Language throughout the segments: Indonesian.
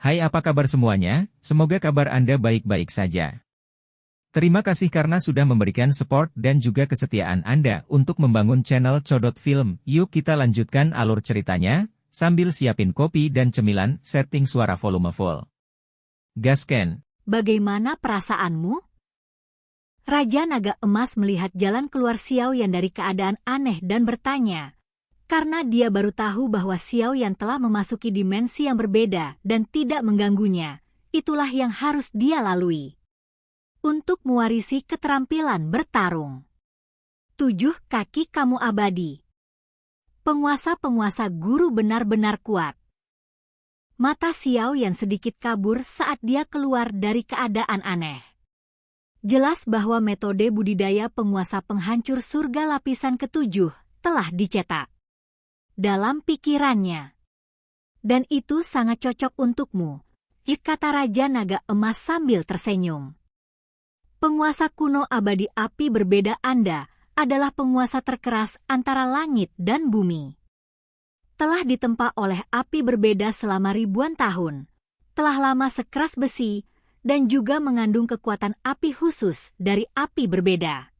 Hai, apa kabar semuanya? Semoga kabar Anda baik-baik saja. Terima kasih karena sudah memberikan support dan juga kesetiaan Anda untuk membangun channel Codot Film. Yuk kita lanjutkan alur ceritanya, sambil siapin kopi dan cemilan, setting suara volume full. Gasken. Bagaimana perasaanmu? Raja Naga Emas melihat jalan keluar Xiao Yan dari keadaan aneh dan bertanya, karena dia baru tahu bahwa Xiao Yan telah memasuki dimensi yang berbeda dan tidak mengganggunya. Itulah yang harus dia lalui untuk mewarisi keterampilan bertarung. 7 kaki kamu abadi. Penguasa-penguasa guru benar-benar kuat. Mata Xiao Yan sedikit kabur saat dia keluar dari keadaan aneh. Jelas bahwa metode budidaya penguasa penghancur surga lapisan ke-7 telah dicetak dalam pikirannya. Dan itu sangat cocok untukmu, kata Raja Naga Emas sambil tersenyum. Penguasa kuno abadi api berbeda Anda adalah penguasa terkeras antara langit dan bumi. Telah ditempa oleh api berbeda selama ribuan tahun, telah lama sekeras besi, dan juga mengandung kekuatan api khusus dari api berbeda.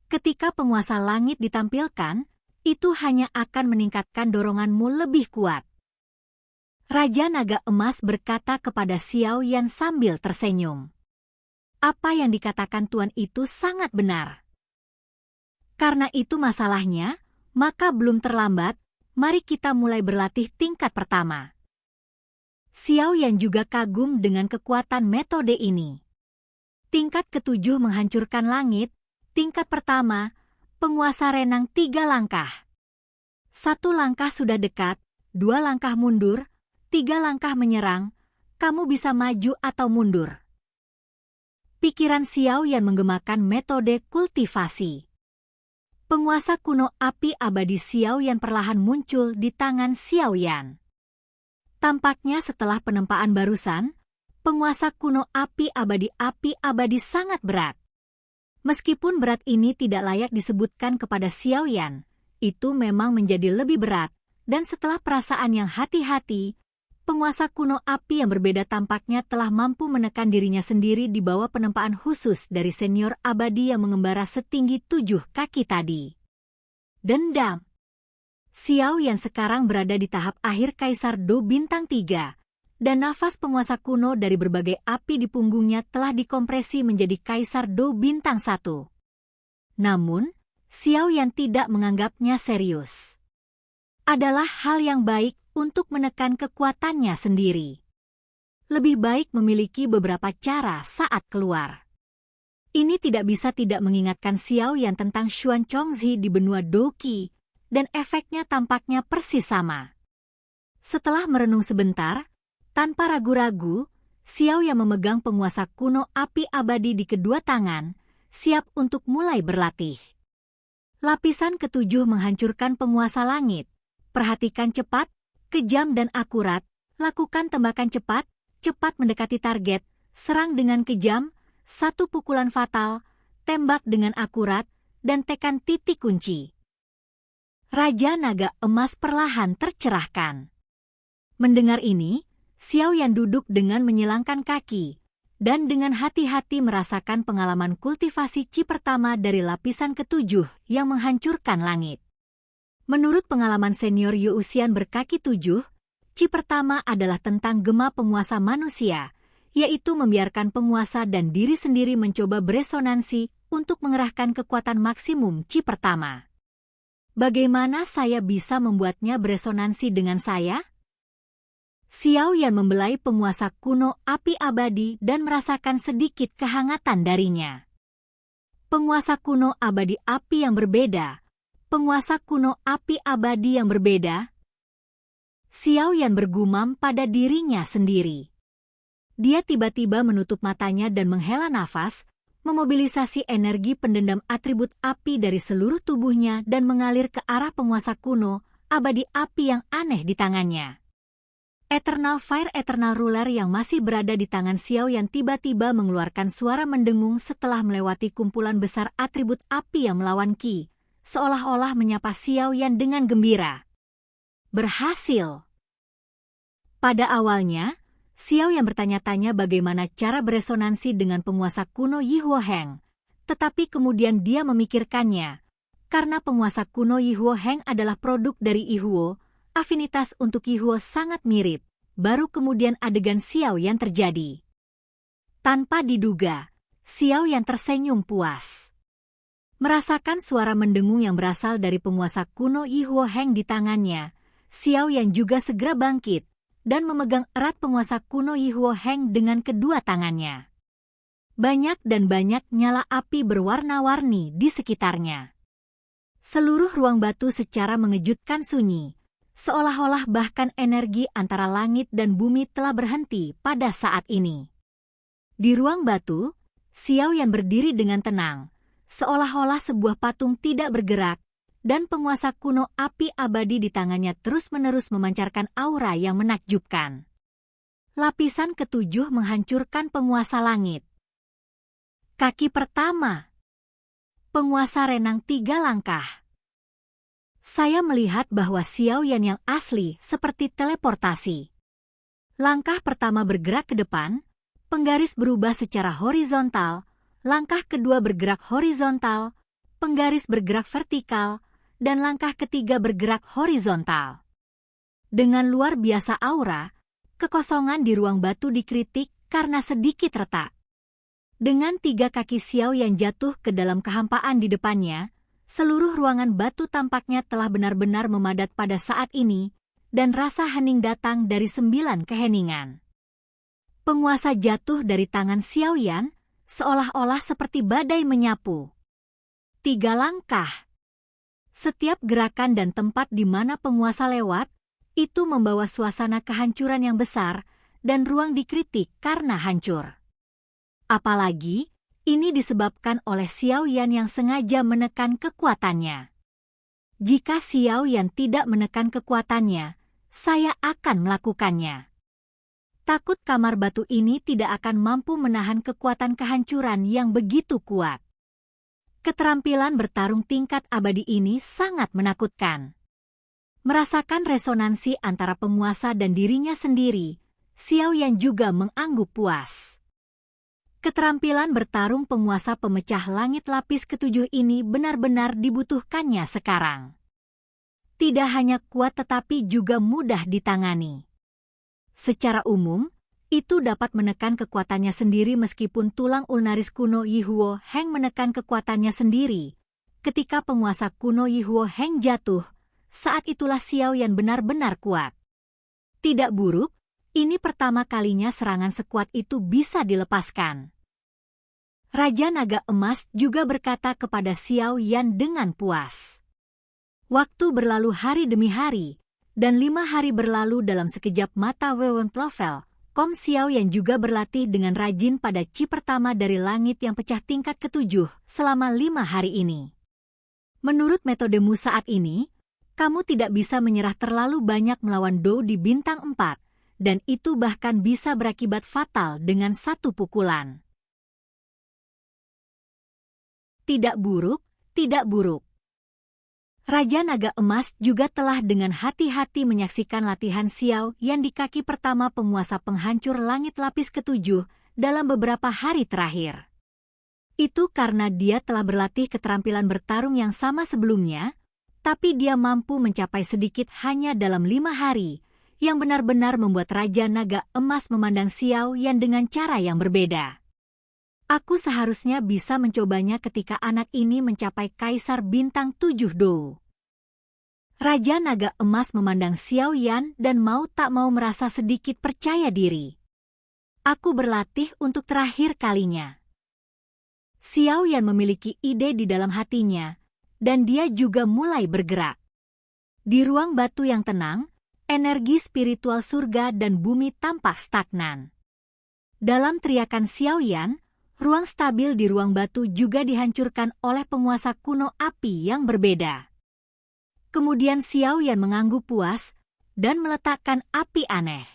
Ketika penguasa langit ditampilkan, itu hanya akan meningkatkan doronganmu lebih kuat. Raja Naga Emas berkata kepada Xiao Yan sambil tersenyum. Apa yang dikatakan Tuan itu sangat benar. Karena itu masalahnya, maka belum terlambat, mari kita mulai berlatih tingkat pertama. Xiao Yan juga kagum dengan kekuatan metode ini. Tingkat ke-7 menghancurkan langit, tingkat pertama, penguasa renang 3 langkah. 1 langkah sudah dekat, 2 langkah mundur, 3 langkah menyerang, kamu bisa maju atau mundur. Pikiran Xiao Yan menggemakan metode kultivasi. Penguasa kuno api abadi Xiao Yan perlahan muncul di tangan Xiao Yan. Tampaknya setelah penempaan barusan, penguasa kuno api abadi sangat berat. Meskipun berat ini tidak layak disebutkan kepada Xiao Yan, itu memang menjadi lebih berat, dan setelah perasaan yang hati-hati, penguasa kuno api yang berbeda tampaknya telah mampu menekan dirinya sendiri di bawah penempaan khusus dari senior abadi yang mengembara setinggi 7 kaki tadi. Dendam. Xiao Yan sekarang berada di tahap akhir Kaisar Do Bintang 3, dan nafas penguasa kuno dari berbagai api di punggungnya telah dikompresi menjadi Kaisar Do Bintang 1. Namun, Xiao Yan tidak menganggapnya serius. Adalah hal yang baik untuk menekan kekuatannya sendiri. Lebih baik memiliki beberapa cara saat keluar. Ini tidak bisa tidak mengingatkan Xiao Yan tentang Xuan Chongzhi di benua Doqi, dan efeknya tampaknya persis sama. Setelah merenung sebentar, tanpa ragu-ragu, Xiao Yan memegang penguasa kuno api abadi di kedua tangan, siap untuk mulai berlatih. Lapisan ke-7 menghancurkan penguasa langit. Perhatikan cepat, kejam dan akurat, lakukan tembakan cepat, cepat mendekati target, serang dengan kejam, 1 pukulan fatal, tembak dengan akurat, dan tekan titik kunci. Raja Naga Emas perlahan tercerahkan. Mendengar ini, Xiao Yan duduk dengan menyilangkan kaki, dan dengan hati-hati merasakan pengalaman kultivasi Qi pertama dari lapisan ke-7 yang menghancurkan langit. Menurut pengalaman senior Yu Uxian berkaki 7, Qi pertama adalah tentang gema penguasa manusia, yaitu membiarkan penguasa dan diri sendiri mencoba beresonansi untuk mengerahkan kekuatan maksimum Qi pertama. Bagaimana saya bisa membuatnya beresonansi dengan saya? Xiao Yan membelai penguasa kuno api abadi dan merasakan sedikit kehangatan darinya. Penguasa kuno abadi api yang berbeda. Penguasa kuno api abadi yang berbeda. Xiao Yan bergumam pada dirinya sendiri. Dia tiba-tiba menutup matanya dan menghela nafas, memobilisasi energi pendendam atribut api dari seluruh tubuhnya dan mengalir ke arah penguasa kuno, abadi api yang aneh di tangannya. Eternal Fire Eternal Ruler yang masih berada di tangan Xiao Yan tiba-tiba mengeluarkan suara mendengung setelah melewati kumpulan besar atribut api yang melawan Qi, seolah-olah menyapa Xiao Yan dengan gembira. Berhasil! Pada awalnya, Xiao Yan bertanya-tanya bagaimana cara beresonansi dengan penguasa kuno Yi Huo Heng. Tetapi kemudian dia memikirkannya. Karena penguasa kuno Yi Huo Heng adalah produk dari Yi Huo, afinitas untuk Yi Huo sangat mirip. Baru kemudian adegan Xiao Yan terjadi. Tanpa diduga, Xiao Yan tersenyum puas. Merasakan suara mendengung yang berasal dari penguasa kuno Yi Huo Heng di tangannya, Xiao Yan juga segera bangkit dan memegang erat penguasa kuno Yi Huo Heng dengan kedua tangannya. Banyak nyala api berwarna-warni di sekitarnya. Seluruh ruang batu secara mengejutkan sunyi, seolah-olah bahkan energi antara langit dan bumi telah berhenti pada saat ini. Di ruang batu, Xiao Yan berdiri dengan tenang, seolah-olah sebuah patung tidak bergerak, dan penguasa kuno api abadi di tangannya terus-menerus memancarkan aura yang menakjubkan. Lapisan ketujuh menghancurkan penguasa langit. Kaki pertama. Penguasa renang 3 langkah. Saya melihat bahwa Xiao Yan yang asli seperti teleportasi. Langkah pertama bergerak ke depan, penggaris berubah secara horizontal, langkah kedua bergerak horizontal, penggaris bergerak vertikal, dan langkah ketiga bergerak horizontal. Dengan luar biasa aura, kekosongan di ruang batu dikritik karena sedikit retak. Dengan 3 kaki Xiao yang jatuh ke dalam kehampaan di depannya, seluruh ruangan batu tampaknya telah benar-benar memadat pada saat ini, dan rasa hening datang dari 9 keheningan. Penguasa jatuh dari tangan Xiao Yan, seolah-olah seperti badai menyapu. 3 langkah. Setiap gerakan dan tempat di mana penguasa lewat, itu membawa suasana kehancuran yang besar, dan ruang dikritik karena hancur. Apalagi, ini disebabkan oleh Xiao Yan yang sengaja menekan kekuatannya. Jika Xiao Yan tidak menekan kekuatannya, saya akan melakukannya. Takut kamar batu ini tidak akan mampu menahan kekuatan kehancuran yang begitu kuat. Keterampilan bertarung tingkat abadi ini sangat menakutkan. Merasakan resonansi antara penguasa dan dirinya sendiri, Xiao Yan juga mengangguk puas. Keterampilan bertarung penguasa pemecah langit lapis ketujuh ini benar-benar dibutuhkannya sekarang. Tidak hanya kuat tetapi juga mudah ditangani. Secara umum, itu dapat menekan kekuatannya sendiri meskipun tulang ulnaris kuno Yi Huo Heng menekan kekuatannya sendiri. Ketika penguasa kuno Yi Huo Heng jatuh, saat itulah Xiao Yan benar-benar kuat. Tidak buruk, ini pertama kalinya serangan sekuat itu bisa dilepaskan. Raja Naga Emas juga berkata kepada Xiao Yan dengan puas. Waktu berlalu hari demi hari, dan 5 hari berlalu dalam sekejap mata Wewen Plovel. Kom Xiao yang juga berlatih dengan rajin pada Chi pertama dari langit yang pecah tingkat ke-7 selama 5 hari ini. Menurut metodemu saat ini, kamu tidak bisa menyerah terlalu banyak melawan Dou di bintang 4, dan itu bahkan bisa berakibat fatal dengan 1 pukulan. Tidak buruk, tidak buruk. Raja Naga Emas juga telah dengan hati-hati menyaksikan latihan Xiao yang di kaki pertama penguasa penghancur langit lapis ke-7 dalam beberapa hari terakhir. Itu karena dia telah berlatih keterampilan bertarung yang sama sebelumnya, tapi dia mampu mencapai sedikit hanya dalam 5 hari, yang benar-benar membuat Raja Naga Emas memandang Xiao yang dengan cara yang berbeda. Aku seharusnya bisa mencobanya ketika anak ini mencapai Kaisar Bintang 7 Dou. Raja Naga Emas memandang Xiao Yan dan mau tak mau merasa sedikit percaya diri. Aku berlatih untuk terakhir kalinya. Xiao Yan memiliki ide di dalam hatinya, dan dia juga mulai bergerak. Di ruang batu yang tenang, energi spiritual surga dan bumi tampak stagnan. Dalam teriakan Xiao Yan, ruang stabil di ruang batu juga dihancurkan oleh penguasa kuno api yang berbeda. Kemudian Xiao Yan mengangguk puas dan meletakkan api aneh.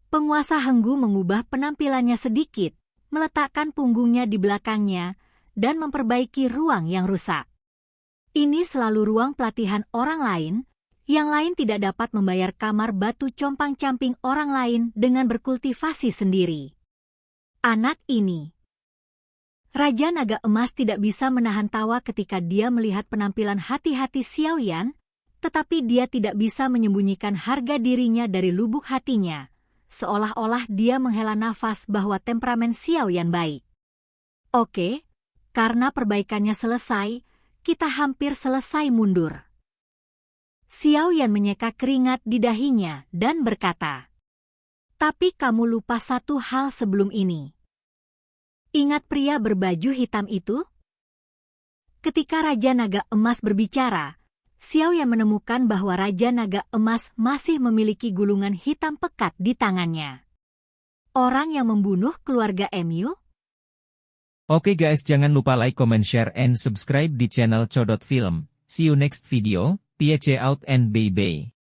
Penguasa Henggu mengubah penampilannya sedikit, meletakkan punggungnya di belakangnya, dan memperbaiki ruang yang rusak. Ini selalu ruang pelatihan orang lain, Yang lain tidak dapat membayar kamar batu compang-camping orang lain dengan berkultivasi sendiri. Anak ini. Raja Naga Emas tidak bisa menahan tawa ketika dia melihat penampilan hati-hati Xiao Yan, tetapi dia tidak bisa menyembunyikan harga dirinya dari lubuk hatinya, seolah-olah dia menghela nafas bahwa temperamen Xiao Yan baik. Oke, karena perbaikannya selesai, kita hampir selesai mundur. Xiao Yan menyeka keringat di dahinya dan berkata, "Tapi kamu lupa satu hal sebelum ini. Ingat pria berbaju hitam itu?" Ketika Raja Naga Emas berbicara, Xiao Yan menemukan bahwa Raja Naga Emas masih memiliki gulungan hitam pekat di tangannya. Orang yang membunuh keluarga MU? Oke guys, jangan lupa like, comment, share, and subscribe di channel Codot Film. See you next video. Peace out and bye-bye.